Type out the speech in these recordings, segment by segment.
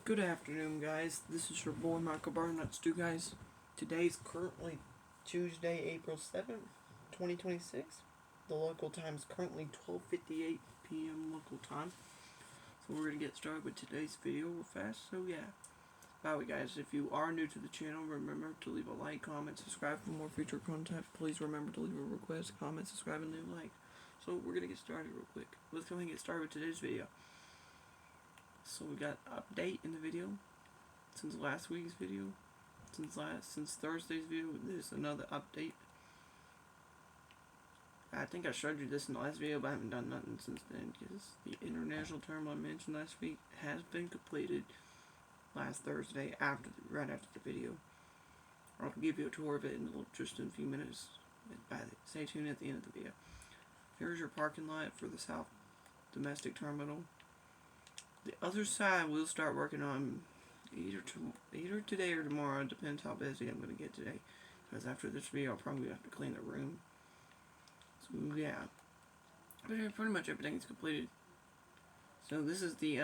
Good afternoon, guys. This is your boy Michael Barnuts. Guys, today's currently Tuesday, April 7th, 2026. The local time is currently 12:58 p.m. local time. So we're going to get started with today's video real fast. So yeah. By the way, guys, if you are new to the channel, remember to leave a like, comment, subscribe for more future content. Please remember to leave a request, comment, subscribe, and leave a like. So we're going to get started real quick. Let's go ahead and get started with today's video. So we got an update in the video since last week's video, since Thursday's video. There's another update. I think I showed you this in the last video, but I haven't done nothing since then because the international terminal I mentioned last week has been completed last Thursday right after the video. I'll give you a tour of it just in a few minutes. Stay tuned at the end of the video. Here's your parking lot for the South Domestic Terminal. The other side we'll start working on either today or tomorrow. It depends how busy I'm going to get today. Because after this video, I'll probably have to clean the room. So yeah, but pretty much everything is completed. So this is the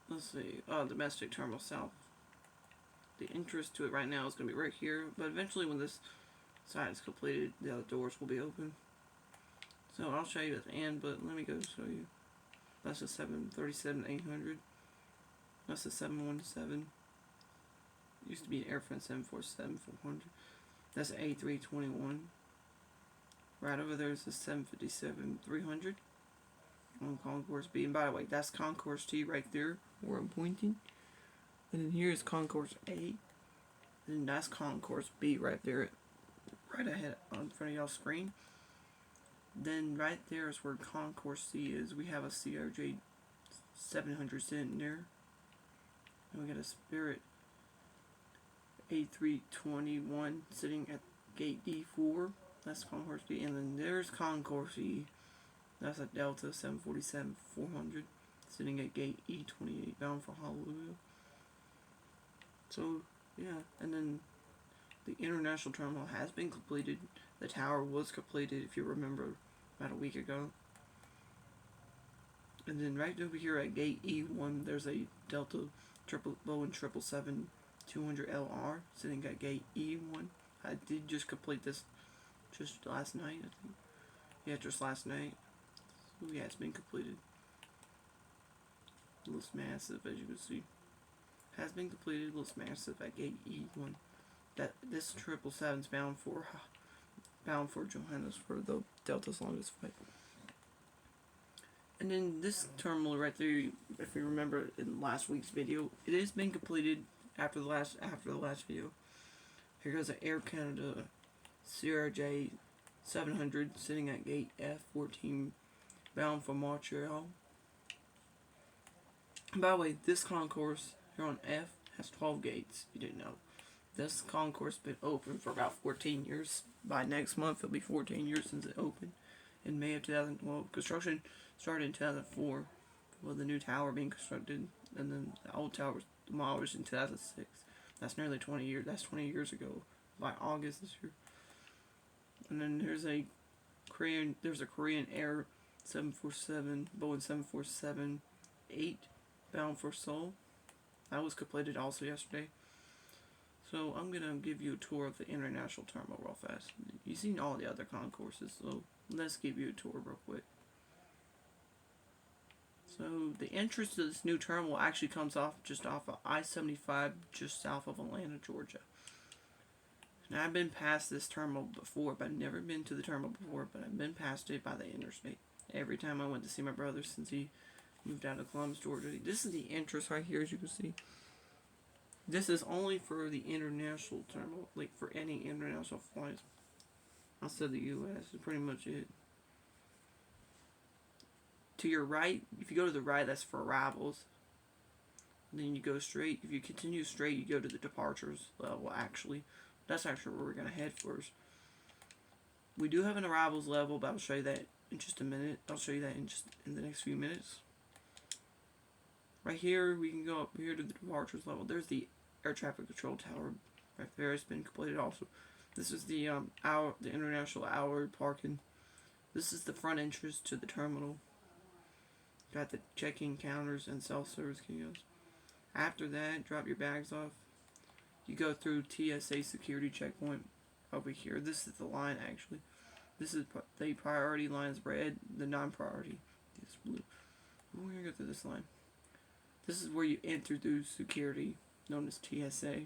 let's see, Domestic Terminal South. The entrance to it right now is going to be right here, but eventually when this side is completed, the other doors will be open. So I'll show you at the end, but let me go show you. That's a 737-800. That's a 717. Used to be an Airfront 747-400. That's an A321. Right over there is a 757-300 on Concourse B. And by the way, that's Concourse T right there where I'm pointing. And then here is Concourse A. And that's Concourse B right there, right ahead on front of y'all's screen. Then right there is where Concourse C is. We have a CRJ 700 sitting there. And we got a Spirit A321 sitting at gate D4. That's Concourse B. And then there's Concourse E. That's a Delta 747-400 sitting at gate E28 bound for Honolulu. So yeah, and then the international terminal has been completed. The tower was completed, if you remember, about a week ago. And then right over here at gate E1, there's a Delta Boeing 777-200LR sitting at gate E1. I did just complete this just last night, I think. Yeah, just last night. So yeah, it's been completed. It looks massive, as you can see. Has been completed. It looks massive at gate E1. This 777 is bound for Johannesburg, the Delta's longest flight. And then this terminal right there, if you remember in last week's video, it has been completed after the last video. Here goes an Air Canada CRJ 700 sitting at gate F14 bound for Montreal. And by the way, this concourse here on F has 12 gates, if you didn't know. This concourse has been open for about 14 years. By next month, it'll be 14 years since it opened in May of 2012. Construction started in 2004 with the new tower being constructed, and then the old tower was demolished in 2006. That's nearly 20 years. That's 20 years ago by August this year. And then there's a Korean Air 747, Boeing 747-8 bound for Seoul. That was completed also yesterday. So I'm going to give you a tour of the international terminal real fast. You've seen all the other concourses, so let's give you a tour real quick. So the entrance to this new terminal actually comes just off of I-75, just south of Atlanta, Georgia. Now I've been past this terminal before, but I've never been to the terminal before, but I've been past it by the interstate. Every time I went to see my brother since he moved out of Columbus, Georgia. This is the entrance right here, as you can see. This is only for the international terminal, like for any international flights outside of the U.S. is pretty much it. To your right, if you go to the right, that's for arrivals. And then you go straight. If you continue straight, you go to the departures level, actually. That's actually where we're going to head first. We do have an arrivals level, but I'll show you that in just a minute. I'll show you that in the next few minutes. Right here, we can go up here to the departures level. There's the air traffic control tower right there. It's been completed also. This is the international hour parking. This is the front entrance to the terminal. Got the check-in counters and self-service kiosks. After that, drop your bags off. You go through TSA security checkpoint over here. This is the line actually. This is the priority line is red. The non-priority is blue. We're gonna go through this line. This is where you enter through security, known as TSA.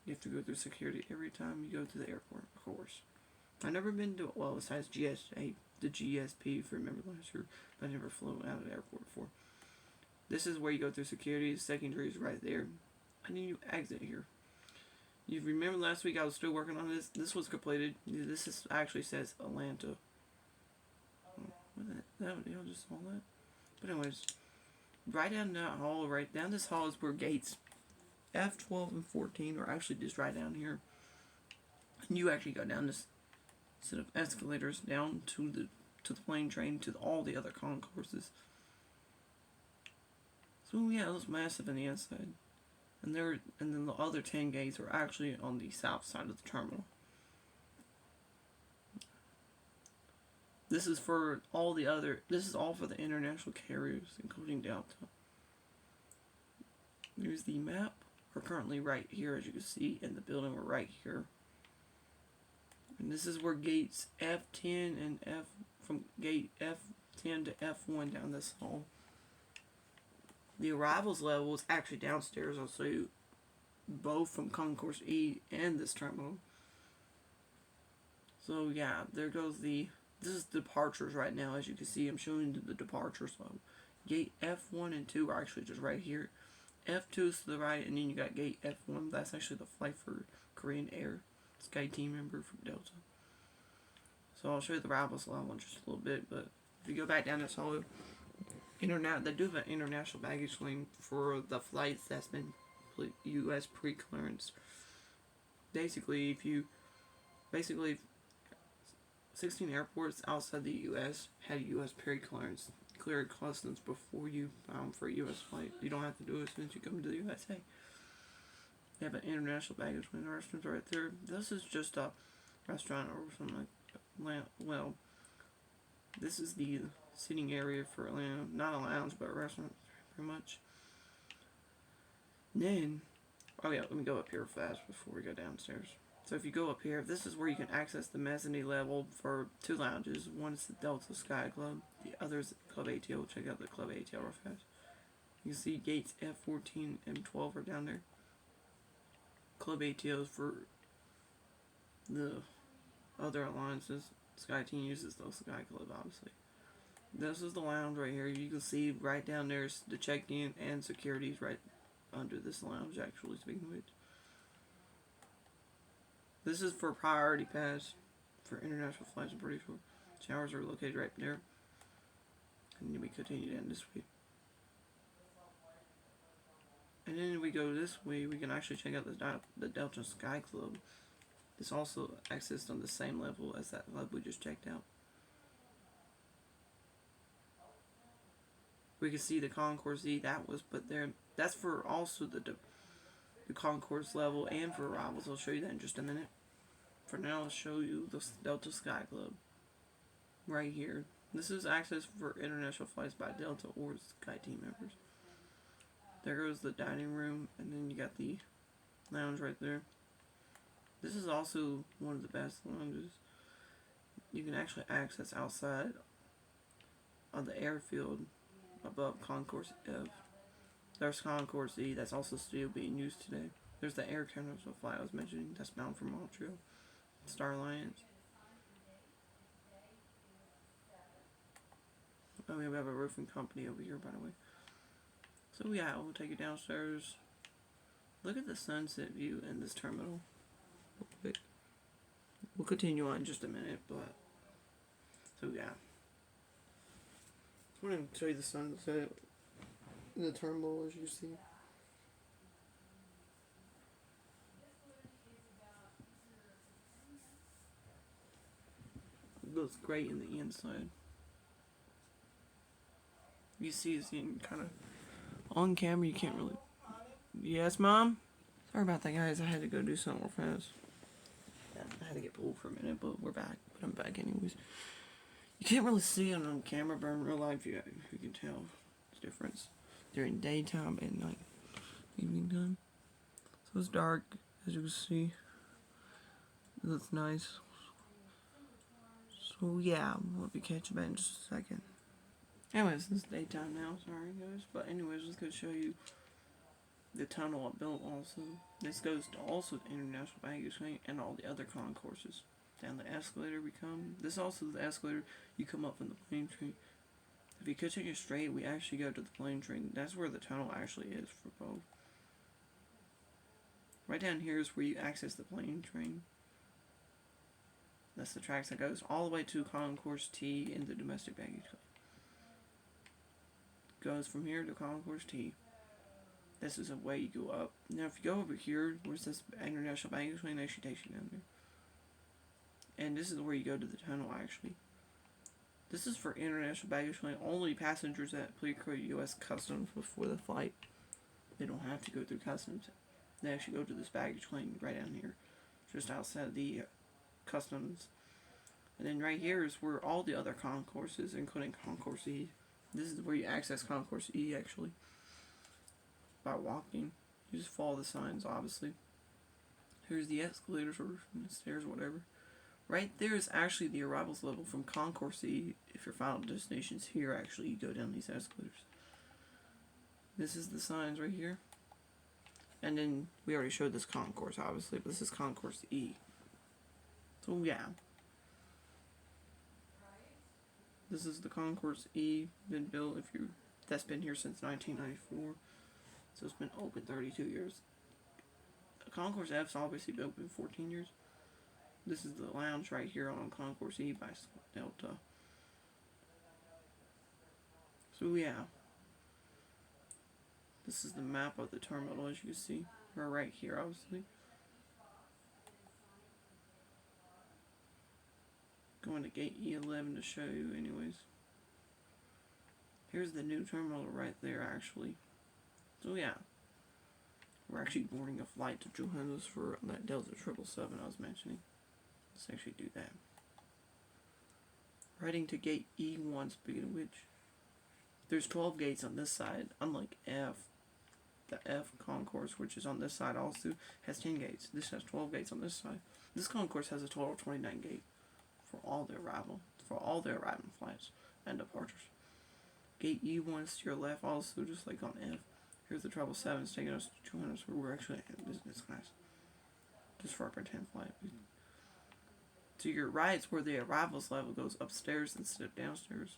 You have to go through security every time you go to the airport, of course. I've never been to, well, besides GSA, the GSP, if you remember last year, but I never flown out of the airport before. This is where you go through security. Secondary is right there. And then you exit here. You remember last week I was still working on this. This was completed. This is actually says Atlanta. Y'all just saw that. But anyways, right down that hall, right down this hall is where gates F12 and 14 are actually just right down here. And you actually go down this set of escalators down to the plane train to all the other concourses. So yeah, it was massive on the inside. And then the other 10 gates are actually on the south side of the terminal. This is for all the other, this is all for the international carriers, including Delta. Here's the map. We're currently right here, as you can see, in the building. We're right here. And this is where gates F10 and from gate F10 to F1 down this hall. The arrivals level is actually downstairs. I'll show you both from Concourse E and this terminal. So yeah, there goes this is departures right now. As you can see, I'm showing the departures. So gate F1 and 2 are actually just right here. F2 is to the right, and then you got gate F1. That's actually the flight for Korean Air. Sky team member from Delta. So I'll show you the arrivals level in just a little bit, but if you go back down this hall, they do have an international baggage lane for the flights that's been U.S. pre-clearance. Basically, 16 airports outside the U.S. had U.S. pre-clearance, cleared customs before you bound for a U.S. flight. You don't have to do it since you come to the USA. They have an international baggage lane. The restaurant's right there. This is just a restaurant or something like that. Well, this is the sitting area for Atlanta. Not a lounge, but a restaurant, pretty much. And then, oh yeah, let me go up here fast before we go downstairs. So if you go up here, this is where you can access the mezzanine level for 2 lounges. One is the Delta Sky Club. The other is Club ATL. Check out the Club ATL real fast. You can see gates F14 and 12 are down there. Club ATL is for the other alliances. Sky Team uses the Sky Club, obviously. This is the lounge right here. You can see right down there is the check-in and securities right under this lounge, actually, speaking of it. This is for priority pass for international flights, I'm pretty sure. Showers are located right there. And then we continue down this way. And then we go this way, we can actually check out the Delta Sky Club. It's also accessed on the same level as that club we just checked out. We can see the Concourse E that was put there. That's for also the Concourse level and for arrivals. I'll show you that in just a minute. For now, I'll show you the Delta Sky Club right here. This is access for international flights by Delta or Sky team members. There goes the dining room, and then you got the lounge right there. This is also one of the best lounges. You can actually access outside on the airfield above Concourse F. There's Concourse E that's also still being used today. There's the Air Canada flight I was mentioning that's bound from Montreal. Star Alliance. Oh, we have a roofing company over here, by the way. So yeah, we'll take you downstairs. Look at the sunset view in this terminal. We'll continue on in just a minute, but so yeah. I'm going to show you the sunset in the terminal, as you see. It looks great in the inside. You see it's in kind of on camera. You can't really. Yes, Mom? Sorry about that, guys. I had to go do something real fast. Yeah, I had to get pulled for a minute, but we're back. But I'm back anyways. You can't really see it on camera, but in real life you can tell the difference during daytime and night, evening time. So it's dark, as you can see. That's nice. So yeah, we'll be catching back in just a second. Anyways, it's daytime now, sorry guys. But anyways, let's go show you the tunnel I built also. This goes to also the International Baggage Claim and all the other concourses. Down the escalator we come. This also the escalator you come up from the plane train. If you continue straight, we actually go to the plane train. That's where the tunnel actually is for both. Right down here is where you access the plane train. That's the tracks that goes all the way to Concourse T in the domestic baggage claim. Goes from here to Concourse T. This is a way you go up. Now if you go over here, where's this International Baggage Claim, it actually takes you down there. And this is where you go to the tunnel actually. This is for International Baggage Claim. Only passengers that clear U.S. Customs before the flight. They don't have to go through Customs. They actually go to this baggage claim right down here. Just outside the Customs. And then right here is where all the other concourses, including Concourse E. This is where you access Concourse E actually. By walking. You just follow the signs obviously. Here's the escalators or stairs or whatever. Right there is actually the arrivals level from Concourse E. If your final destination is here, actually you go down these escalators. This is the signs right here. And then we already showed this concourse obviously, but this is Concourse E. So yeah. This is the Concourse E, been built that's been here since 1994. So it's been open 32 years. Concourse F's obviously been open 14 years. This is the lounge right here on Concourse E by Delta. So yeah. This is the map of the terminal as you can see. We're right here obviously. Going to gate E11 to show you anyways. Here's the new terminal right there actually. So yeah. We're actually boarding a flight to Johannesburg for that Delta 777 I was mentioning. Let's actually do that. Heading to gate E1, speaking of which. There's 12 gates on this side, unlike F. The F concourse, which is on this side also, has 10 gates. This has 12 gates on this side. This concourse has a total of 29 gates for all the arriving flights and departures. Gate E1 is to your left also, just like on F. Here's the 777 taking us to 200, so we're actually in business class. Just for our pretend flight. To your right is where the arrivals level goes upstairs instead of downstairs.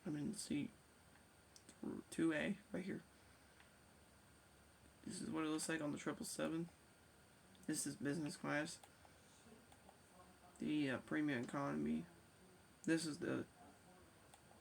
I'm in seat 2A right here. This is what it looks like on the 777. This is business class. The premium economy. This is the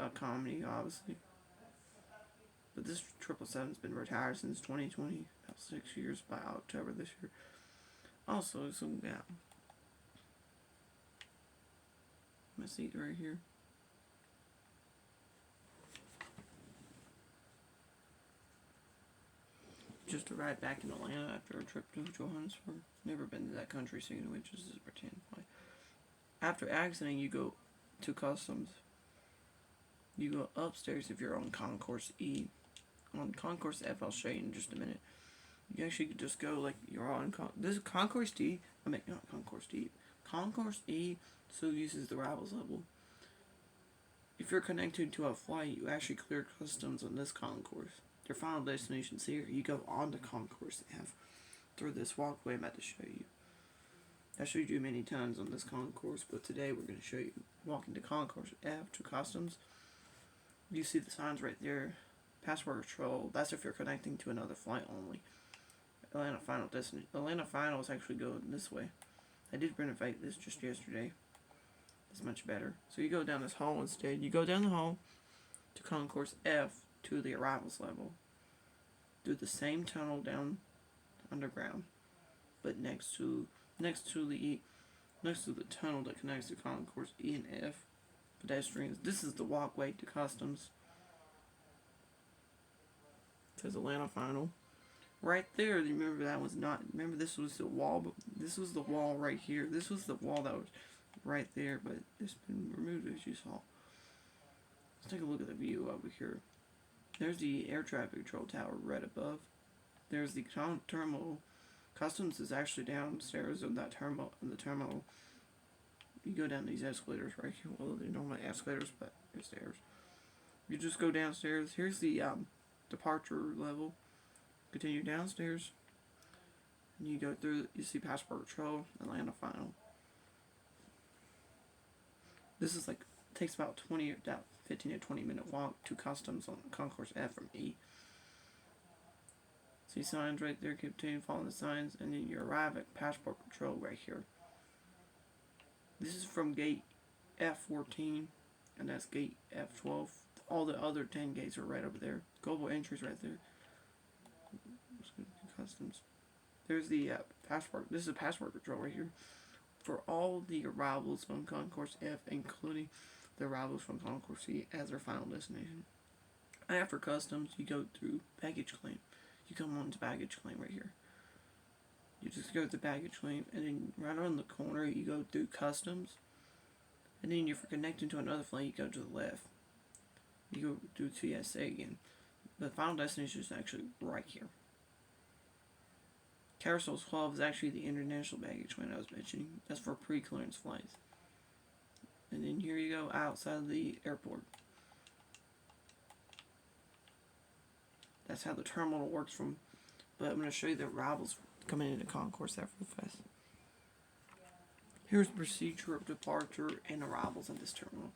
economy, obviously. But this 777's been retired since 2020, about 6 years by October this year. Also, so yeah. My seat right here. Just arrived back in Atlanta after a trip to Johannesburg. Never been to that country, so which is a pretend flight. After exiting, you go to customs. You go upstairs if you're on Concourse E. On Concourse F, I'll show you in just a minute. You actually could just go like you're on this is Concourse D. I mean not Concourse D. Concourse E still uses the arrivals level. If you're connected to a flight, you actually clear customs on this concourse. Your final destination's here. You go on to Concourse F through this walkway I'm about to show you. I showed you many times on this concourse, but today we're going to show you walking to Concourse F to customs. You see the signs right there. Passport control. That's if you're connecting to another flight only. Atlanta Final destination. Atlanta Final is actually going this way. I did renovate this just yesterday. It's much better. So you go down this hall instead. You go down the hall to Concourse F to the arrivals level. Do the same tunnel down underground, but next to the tunnel that connects to Concourse E and F. Pedestrians. This is the walkway to customs. It says Atlanta Final. Right there, remember that was not. Remember this was the wall. But this was the wall right here. This was the wall that was right there, but it's been removed as you saw. Let's take a look at the view over here. There's the air traffic control tower right above. There's the terminal. Customs is actually downstairs of that terminal. In the terminal, you go down these escalators right here. Well, they're normally escalators, but they're stairs. You just go downstairs. Here's the departure level. Continue downstairs. And you go through. You see passport control, Atlanta final. This is like takes about 15 to 20 minute walk to customs on Concourse F from E. See signs right there, continue following the signs, and then you arrive at passport control right here. This is from gate F14, and that's gate F12. All the other 10 gates are right over there. Global entries right there. Customs. There's the passport. This is passport control right here. For all the arrivals from Concourse F, including the arrivals from Concourse C as their final destination. After customs, you go through baggage claim. You come on to baggage claim right here. You just go to baggage claim, and then right on the corner, you go through customs. And then if you're connecting to another flight, you go to the left. You go through TSA again. The final destination is actually right here. Carousel 12 is actually the international baggage claim I was mentioning. That's for pre-clearance flights. And then here you go outside the airport. That's how the terminal works from. But I'm going to show you the arrivals coming into Concourse F real fast. Here's the procedure of departure and arrivals at this terminal.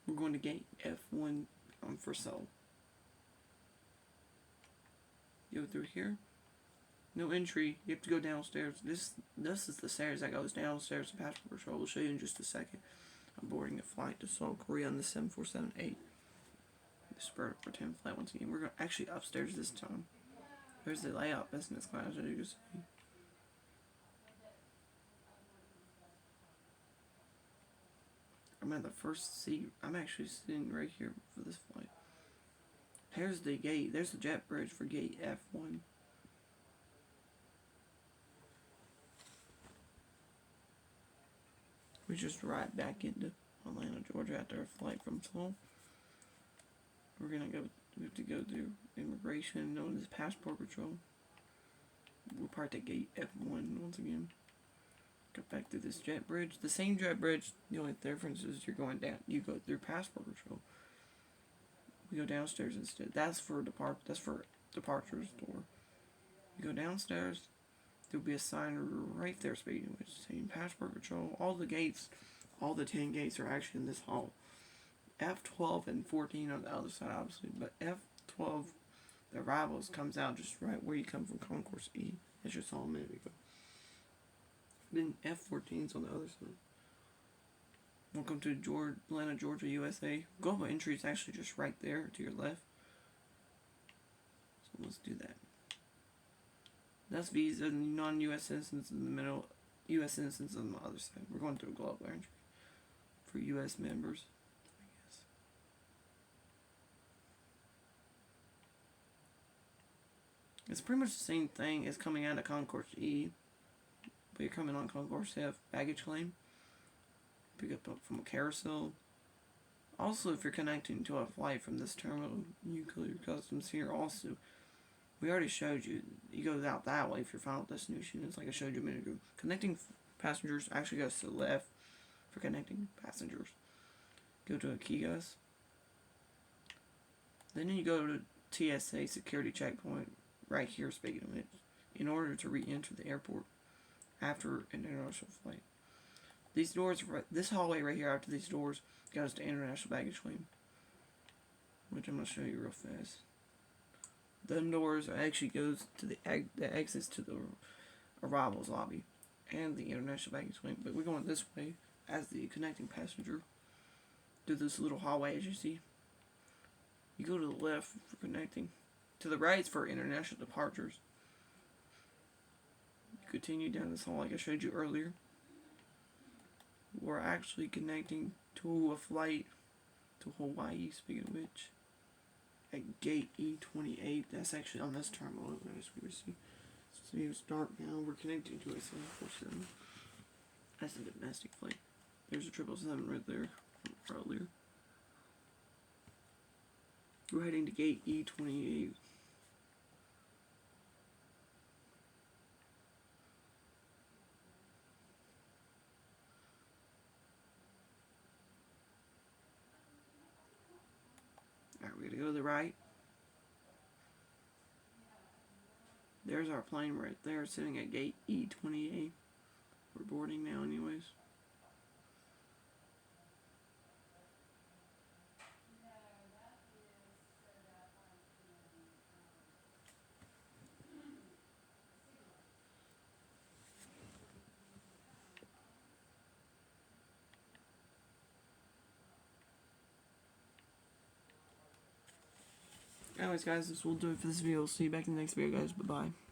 We're going to gate F1 for Seoul. Go through here. No entry. You have to go downstairs. This is the stairs that goes downstairs to passport control. I'll show you in just a second. I'm boarding a flight to Seoul, Korea on the 747-8. The Spirit for 10 flight once again. We're actually upstairs this time. There's the layout business class as you can see. I'm at the first seat. I'm actually sitting right here for this flight. Here's the gate. There's the jet bridge for gate F1. We just arrived back into Atlanta, Georgia after a flight from Seoul. We have to go through immigration, known as passport control. We're part at gate F1 once again. Go back through this jet bridge. The same jet bridge, the only difference is you're going down. You go through passport control. We go downstairs instead. That's for departures door. You go downstairs. There'll be a sign right there speaking which saying passport control. All the gates, all the 10 gates are actually in this hall. F12 and 14 on the other side, obviously, but F12, the arrivals, comes out just right where you come from Concourse E, as you saw a minute ago. Then F14 is on the other side. Welcome to Atlanta, Georgia, USA. Global entry is actually just right there to your left. So let's do that. That's visa and non-U.S. citizens in the middle, U.S. citizens on the other side. We're going through a global entry for U.S. members, I guess. It's pretty much the same thing as coming out of Concourse E, but you're coming on Concourse F, baggage claim. Pick up from a carousel. Also, if you're connecting to a flight from this terminal, you clear customs here also. We already showed you. You go out that way if your final destination is like I showed you a minute ago. Connecting passengers actually goes to the left for connecting passengers. Go to a kiosk. Then you go to TSA security checkpoint right here, speaking of it, in order to re-enter the airport after an international flight. These doors, this hallway right here after these doors goes to international baggage claim, which I'm going to show you real fast. Them doors actually goes to the exits to the arrivals lobby and the international baggage claim. But we're going this way as the connecting passenger through this little hallway as you see. You go to the left for connecting. To the right is for international departures. You continue down this hall like I showed you earlier. We're actually connecting to a flight to Hawaii, speaking of which. At gate E28, that's actually on this terminal, as we see. So it's dark now, we're connecting to a 747. That's a domestic flight. There's a 777 right there from earlier. We're heading to gate E28. Alright, we're gonna go to the right. There's our plane right there, sitting at gate E28. We're boarding now anyways. Anyways guys, this will do it for this video. See you back in the next video guys. Bye bye.